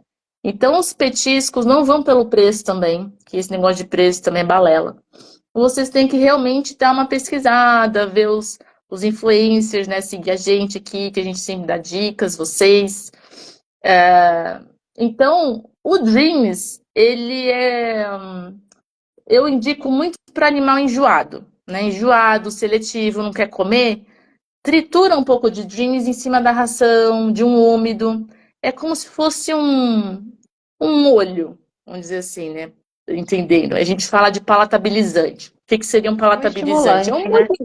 Então, os petiscos não vão pelo preço também, que esse negócio de preço também é balela. Vocês têm que realmente dar uma pesquisada, ver os influencers, né? Seguir a gente aqui, que a gente sempre dá dicas, vocês. Então, o Dreams, eu indico muito para animal enjoado, né? Enjoado, seletivo, não quer comer. Tritura um pouco de Dreams em cima da ração, de um úmido. É como se fosse um molho, vamos dizer assim, né? Entendendo. A gente fala de palatabilizante. O que seria um palatabilizante? Um um estimulante,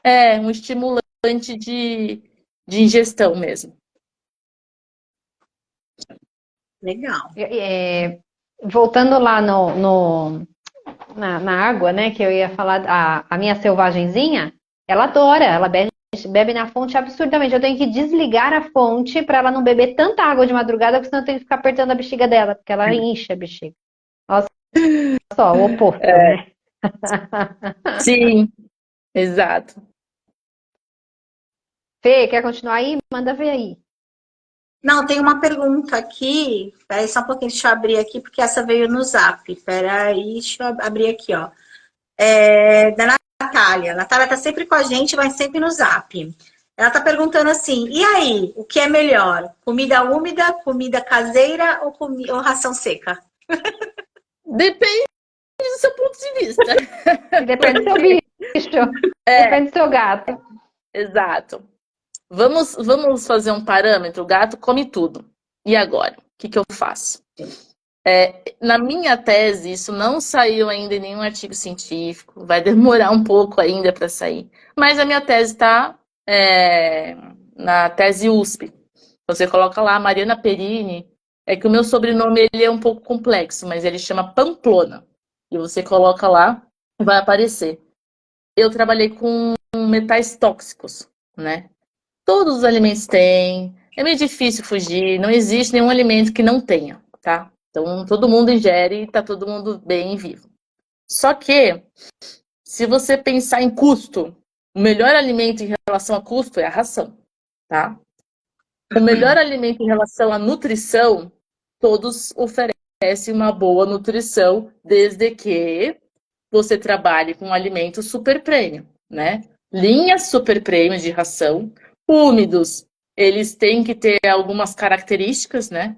né? um estimulante de ingestão mesmo. Legal. Voltando lá na água, né? Que eu ia falar, a minha selvagenzinha, ela adora, ela bebe na fonte absurdamente. Eu tenho que desligar a fonte para ela não beber tanta água de madrugada, porque senão eu tenho que ficar apertando a bexiga dela, porque ela incha a bexiga. Nossa, só, o oposto, né? Sim, exato. Fê, quer continuar aí? Manda ver aí. Não, tem uma pergunta aqui. Peraí só um pouquinho, deixa eu abrir aqui, porque essa veio no Zap. Peraí, deixa eu abrir aqui, ó. Da Natália. A Natália tá sempre com a gente, vai sempre no Zap. Ela tá perguntando assim, e aí, o que é melhor? Comida úmida, comida caseira ou ração seca? Depende do seu ponto de vista. Depende do seu bicho, depende do seu gato. Exato. Vamos fazer um parâmetro. O gato come tudo. E agora? O que eu faço? Na minha tese, isso não saiu ainda em nenhum artigo científico. Vai demorar um pouco ainda para sair. Mas a minha tese está na tese USP. Você coloca lá Mariana Perini. É que o meu sobrenome ele é um pouco complexo, mas ele chama Pamplona. E você coloca lá, vai aparecer. Eu trabalhei com metais tóxicos, né? Todos os alimentos têm. É meio difícil fugir. Não existe nenhum alimento que não tenha, tá? Então, todo mundo ingere e tá todo mundo bem e vivo. Só que, se você pensar em custo, o melhor alimento em relação a custo é a ração, tá? O melhor alimento em relação à nutrição, todos oferecem uma boa nutrição, desde que você trabalhe com alimento super premium, né? Linhas super premium de ração, úmidos, eles têm que ter algumas características, né?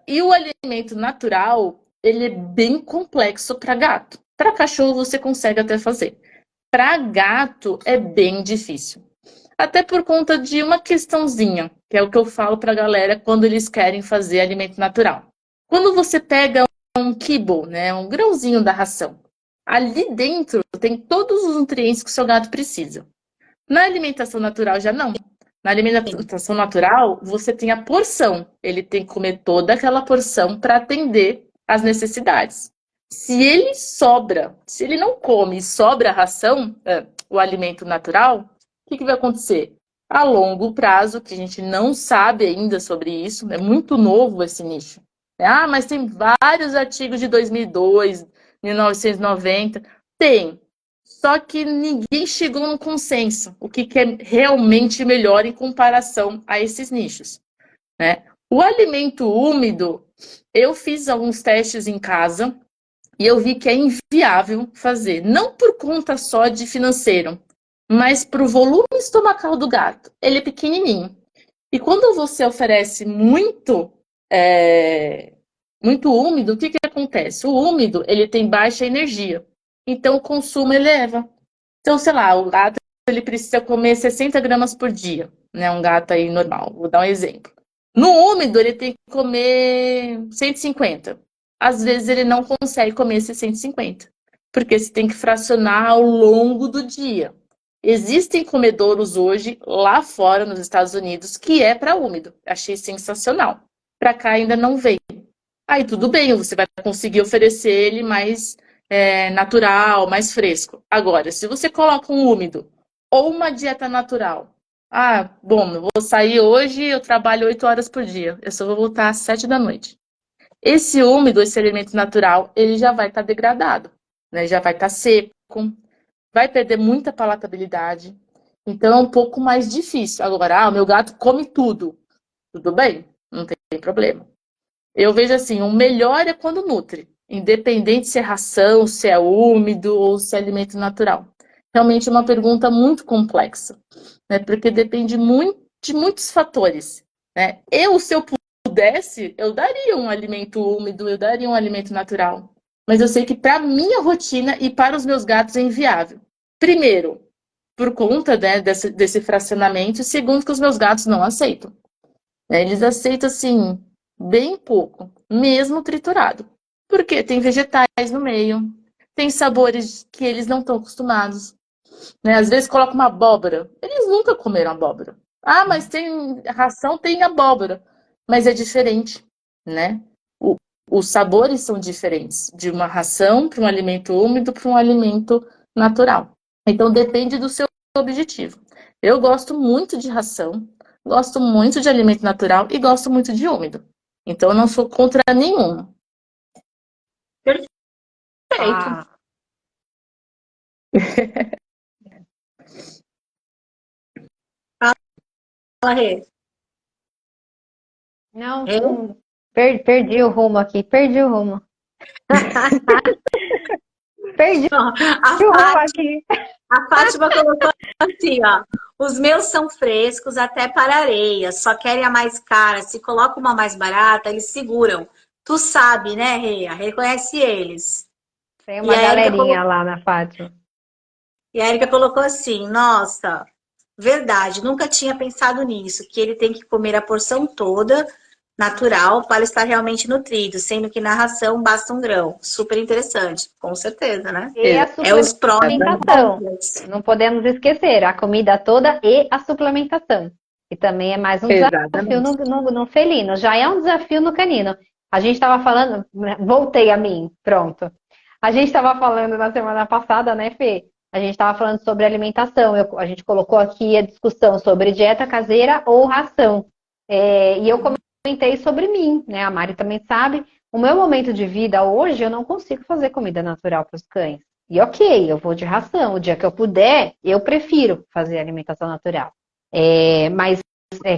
E o alimento natural, ele é bem complexo para gato. Para cachorro você consegue até fazer. Para gato é bem difícil. Até por conta de uma questãozinha, que é o que eu falo para a galera quando eles querem fazer alimento natural. Quando você pega um kibble, né, um grãozinho da ração, ali dentro tem todos os nutrientes que o seu gato precisa. Na alimentação natural já não. Na alimentação natural, você tem a porção. Ele tem que comer toda aquela porção para atender às necessidades. Se ele sobra, se ele não come e sobra a ração, o alimento natural, o que vai acontecer? A longo prazo, que a gente não sabe ainda sobre isso, é muito novo esse nicho. Ah, mas tem vários artigos de 2002, 1990. Tem. Só que ninguém chegou num consenso. O que é realmente melhor em comparação a esses nichos, né? O alimento úmido, eu fiz alguns testes em casa e eu vi que é inviável fazer. Não por conta só de financeiro, mas para o volume estomacal do gato. Ele é pequenininho. E quando você oferece muito úmido, o que acontece? O úmido, ele tem baixa energia. Então, o consumo eleva. Então, sei lá, o gato ele precisa comer 60 gramas por dia, né? Um gato aí normal, vou dar um exemplo. No úmido, ele tem que comer 150. Às vezes, ele não consegue comer esses 150, porque você tem que fracionar ao longo do dia. Existem comedouros hoje, lá fora, nos Estados Unidos, que é para úmido. Achei sensacional. Para cá ainda não veio. Aí tudo bem, você vai conseguir oferecer ele mais natural, mais fresco. Agora, se você coloca um úmido ou uma dieta natural, bom, eu vou sair hoje, eu trabalho 8 horas por dia, eu só vou voltar às 7 da noite. Esse úmido, esse alimento natural, ele já vai estar degradado, né? Já vai estar seco, vai perder muita palatabilidade. Então é um pouco mais difícil. Agora, o meu gato come tudo. Tudo bem, não tem problema. Eu vejo assim, o melhor é quando nutre, independente se é ração, se é úmido ou se é alimento natural. Realmente é uma pergunta muito complexa, né? Porque depende muito de muitos fatores, né? Se eu pudesse, eu daria um alimento úmido, eu daria um alimento natural. Mas eu sei que para minha rotina e para os meus gatos é inviável. Primeiro, por conta, né, desse fracionamento, e segundo, que os meus gatos não aceitam. Eles aceitam, assim, bem pouco, mesmo triturado. Porque tem vegetais no meio, tem sabores que eles não estão acostumados. Né? Às vezes coloca uma abóbora. Eles nunca comeram abóbora. Mas tem ração, tem abóbora. Mas é diferente, né? Os sabores são diferentes. De uma ração para um alimento úmido para um alimento natural. Então depende do seu objetivo. Eu gosto muito de ração, gosto muito de alimento natural e gosto muito de úmido. Então eu não sou contra nenhum. Perfeito. Ah, Fala, Rê. não, Rê? não perdi o rumo aqui, perdi o rumo. Perdi Ó, o rumo aqui. A Fátima colocou assim, ó. Os meus são frescos até para areia, só querem a mais cara. Se coloca uma mais barata, eles seguram. Tu sabe, né, Rê? Reconhece eles. Tem E uma a Érica galerinha colocou, lá na Fátima. e a Érica colocou assim, nossa, verdade, nunca tinha pensado nisso, que ele tem que comer a porção toda, natural, para estar realmente nutrido, sendo que na ração basta um grão. Super interessante, com certeza, né? E a É os prós e os suplementação. contras. Não podemos esquecer a comida toda e a suplementação. Que também é mais um desafio Exatamente. no felino. Já é um desafio no canino. A gente estava falando, voltei a mim, pronto. A gente estava falando na semana passada, né, Fê? A gente estava falando sobre alimentação. A gente colocou aqui a discussão sobre dieta caseira ou ração. E eu comentei sobre mim, né? A Mari também sabe. O meu momento de vida hoje, eu não consigo fazer comida natural para os cães. E ok, eu vou de ração. O dia que eu puder, eu prefiro fazer alimentação natural. Mas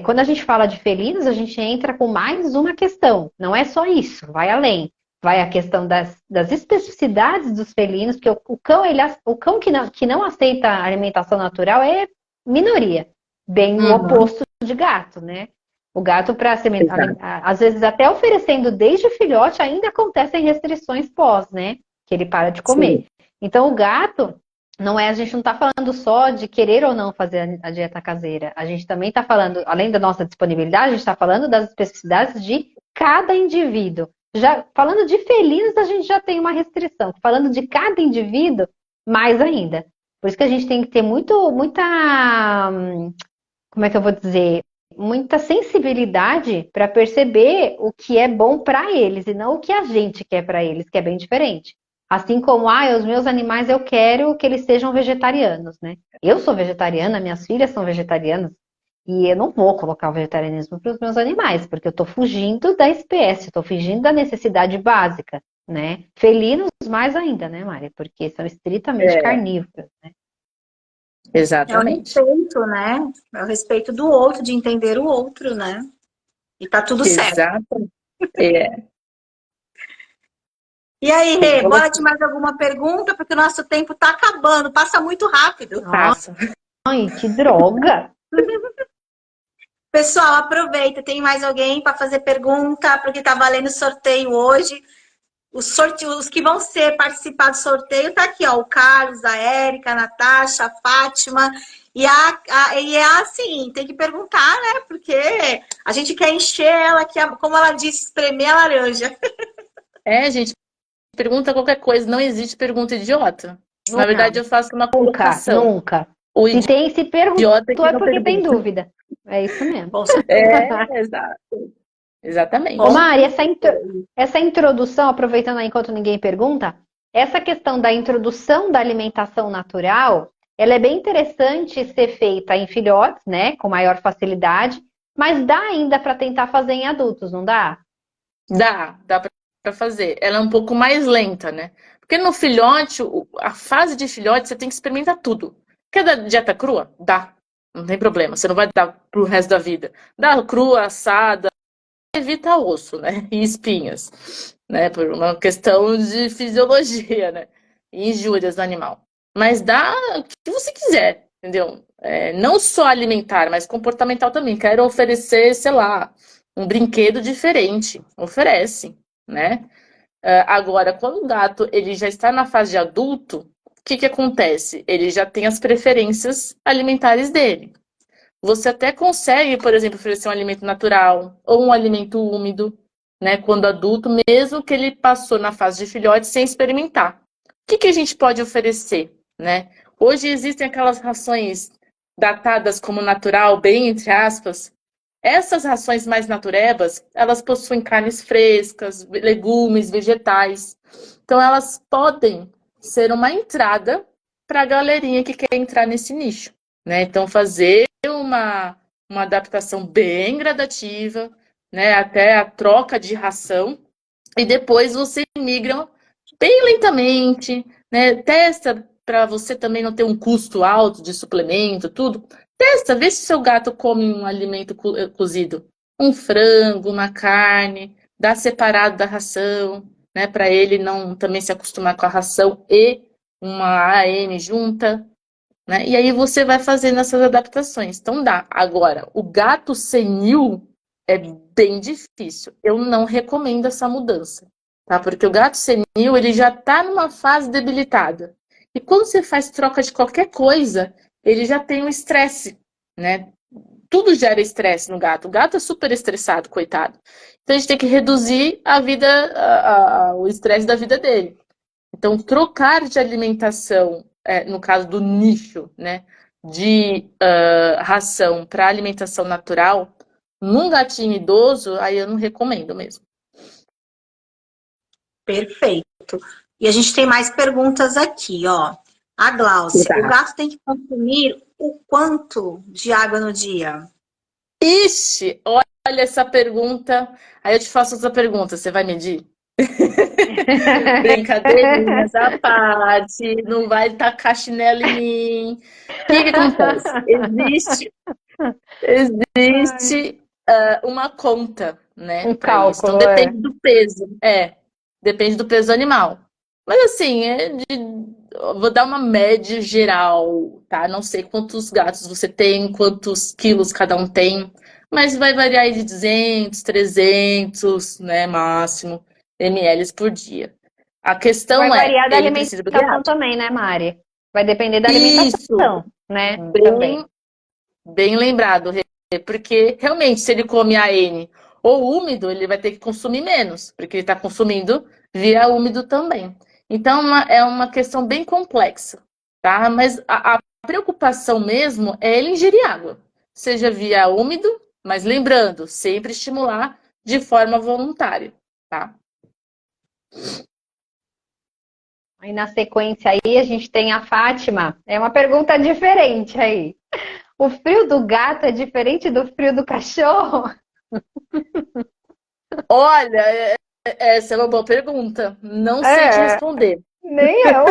quando a gente fala de felinos, a gente entra com mais uma questão. Não é só isso, vai além. Vai a questão das especificidades dos felinos, porque o cão que não aceita a alimentação natural é minoria. Bem o Uhum. oposto de gato, né? O gato, para Exato. às vezes até oferecendo desde filhote, ainda acontecem restrições pós, né? Que ele para de Sim. comer. Então, o gato, a gente não está falando só de querer ou não fazer a dieta caseira. A gente também está falando, além da nossa disponibilidade, a gente está falando das especificidades de cada indivíduo. Já falando de felinos, a gente já tem uma restrição. Falando de cada indivíduo, mais ainda. Por isso que a gente tem que ter muita, como é que eu vou dizer? Muita sensibilidade para perceber o que é bom para eles e não o que a gente quer para eles, que é bem diferente. Assim como, os meus animais eu quero que eles sejam vegetarianos, né? Eu sou vegetariana, minhas filhas são vegetarianas e eu não vou colocar o vegetarianismo para os meus animais, porque eu estou fugindo da espécie, estou fugindo da necessidade básica, né? Felinos mais ainda, né, Mária? Porque são estritamente É, carnívoros, né? É o exatamente. respeito, né? É o respeito do outro, de entender o outro, né? E tá tudo certo. Exato. É. E aí, Rê, Igual bora você de mais alguma pergunta, porque o nosso tempo tá acabando, passa muito rápido. passa. Ai, que droga! Pessoal, aproveita, tem mais alguém para fazer pergunta, porque tá valendo sorteio hoje. Os que vão participar do sorteio tá aqui, ó, o Carlos, a Érica, a Natasha, a Fátima. E é assim, tem que perguntar, né? Porque a gente quer encher ela, como ela disse, espremer a laranja. É, gente, pergunta qualquer coisa, não existe pergunta idiota. Na verdade, Não, eu faço uma nunca, colocação. nunca. O Se idiota é perguntou que é não porque tem pergunta. dúvida. É isso mesmo. Com certeza. É, exato. Ô, Exatamente. Mari, essa introdução, aproveitando aí enquanto ninguém pergunta, essa questão da introdução da alimentação natural, ela é bem interessante ser feita em filhotes, né, com maior facilidade, mas dá ainda para tentar fazer em adultos, não dá? Dá pra fazer. Ela é um pouco mais lenta, né? Porque no filhote, a fase de filhote, você tem que experimentar tudo. Quer dar dieta crua? Dá. Não tem problema. Você não vai dar pro resto da vida. Dá crua, assada, evita osso, né? E espinhas, né? Por uma questão de fisiologia, né? E injúrias do animal. Mas dá o que você quiser, entendeu? Não só alimentar, mas comportamental também. Quero oferecer, sei lá, um brinquedo diferente. Oferece, né? Agora, quando o gato ele já está na fase de adulto, o que que acontece? Ele já tem as preferências alimentares dele. Você até consegue, por exemplo, oferecer um alimento natural ou um alimento úmido, né? Quando adulto, mesmo que ele passou na fase de filhote sem experimentar. O que que a gente pode oferecer, né? Hoje existem aquelas rações datadas como natural, bem entre aspas. Essas rações mais naturebas, elas possuem carnes frescas, legumes, vegetais. Então, elas podem ser uma entrada para a galerinha que quer entrar nesse nicho, né? Então, fazer uma adaptação bem gradativa, né? Até a troca de ração, e depois você migra bem lentamente, né? Testa para você também não ter um custo alto de suplemento, tudo. Testa, vê se seu gato come um alimento cozido, um frango, uma carne, dá separado da ração, né? Para ele não também se acostumar com a ração e uma AN junta, né? E aí você vai fazendo essas adaptações. Então dá. Agora, o gato senil é bem difícil. Eu não recomendo essa mudança, tá? Porque o gato senil, ele já está numa fase debilitada. E quando você faz troca de qualquer coisa, ele já tem um estresse, né? Tudo gera estresse no gato. O gato é super estressado, coitado. Então a gente tem que reduzir a vida, o estresse da vida dele. Então, trocar de alimentação, no caso do nicho, né, de ração para alimentação natural, num gatinho idoso, aí eu não recomendo mesmo. Perfeito. E a gente tem mais perguntas aqui, ó. A Gláucia, o gato tem que consumir o quanto de água no dia? Ixi, olha essa pergunta. Aí eu te faço outra pergunta, você vai medir? Brincadeirinhas à parte, não vai tacar chinelo em mim. O que acontece? Existe uma conta, né, Um para isso. Então cálculo, depende do peso. Depende do peso do animal. Mas assim, vou dar uma média geral, tá? Não sei quantos gatos você tem, quantos quilos cada um tem, mas vai variar aí de 200, 300, né, máximo, ml por dia. A questão Vai variar da ele precisa beber alimentação água. também, né, Mari? Vai depender da Isso, alimentação, né? Também. bem lembrado, Rê, porque realmente se ele come AN ou úmido, ele vai ter que consumir menos, porque ele está consumindo via úmido também. Então é uma questão bem complexa, tá? Mas a preocupação mesmo é ele ingerir água, seja via úmido, mas lembrando, sempre estimular de forma voluntária, tá? Aí na sequência aí a gente tem a Fátima. É uma pergunta diferente aí. O frio do gato é diferente do frio do cachorro? Olha, essa é uma boa pergunta. Não sei te responder. Nem eu.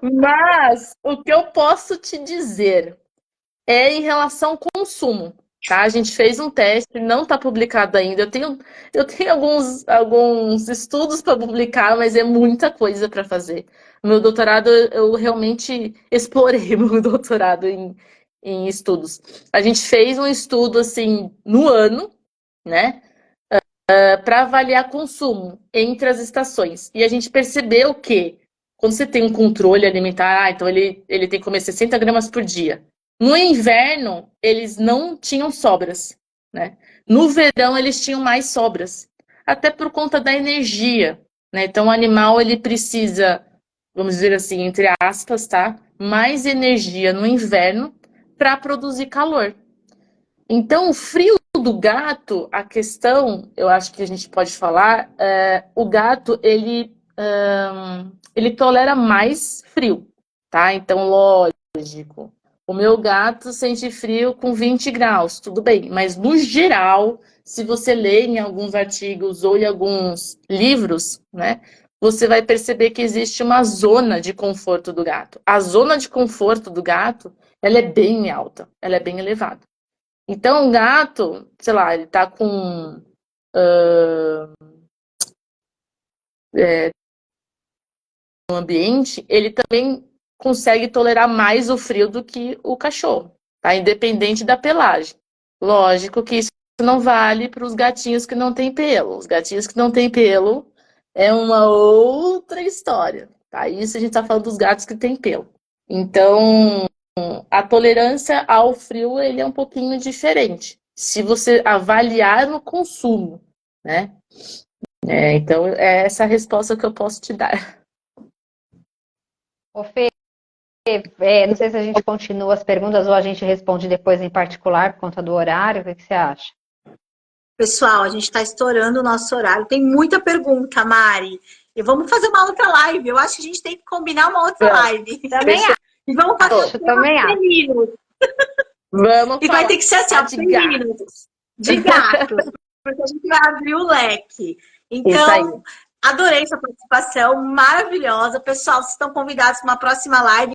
Mas o que eu posso te dizer é em relação ao consumo, tá? A gente fez um teste, não está publicado ainda. Eu tenho alguns estudos para publicar, mas é muita coisa para fazer. No meu doutorado, eu realmente explorei meu doutorado em estudos. A gente fez um estudo assim no ano, né? Para avaliar consumo entre as estações. E a gente percebeu que quando você tem um controle alimentar, então ele tem que comer 60 gramas por dia. No inverno, eles não tinham sobras, né? No verão, eles tinham mais sobras, até por conta da energia, né? Então, o animal, ele precisa, vamos dizer assim, entre aspas, tá? Mais energia no inverno para produzir calor. Então, o frio do gato, a questão, eu acho que a gente pode falar, o gato, ele tolera mais frio, tá? Então, lógico, o meu gato sente frio com 20 graus, tudo bem, mas no geral, se você ler em alguns artigos ou em alguns livros, né, você vai perceber que existe uma zona de conforto do gato. A zona de conforto do gato, ela é bem alta, ela é bem elevada. Então, o gato, sei lá, ele tá com um ambiente, ele também consegue tolerar mais o frio do que o cachorro, tá? Independente da pelagem. Lógico que isso não vale para os gatinhos que não têm pelo. Os gatinhos que não têm pelo é uma outra história, tá? Isso a gente tá falando dos gatos que têm pelo. Então, a tolerância ao frio, ele é um pouquinho diferente. Se você avaliar no consumo, né? Então, é essa a resposta que eu posso te dar. Ô, Fê, não sei se a gente continua as perguntas ou a gente responde depois em particular por conta do horário. O que você acha? Pessoal, a gente está estourando o nosso horário. Tem muita pergunta, Mari. E vamos fazer uma outra live. Eu acho que a gente tem que combinar uma outra live. Também acho. E vamos fazer Também acho. Vamos e vai ter que ser assim, ó, de gatos. Porque a gente vai abrir o leque. Isso aí. Então, Adorei sua participação, maravilhosa. Pessoal, vocês estão convidados para uma próxima live.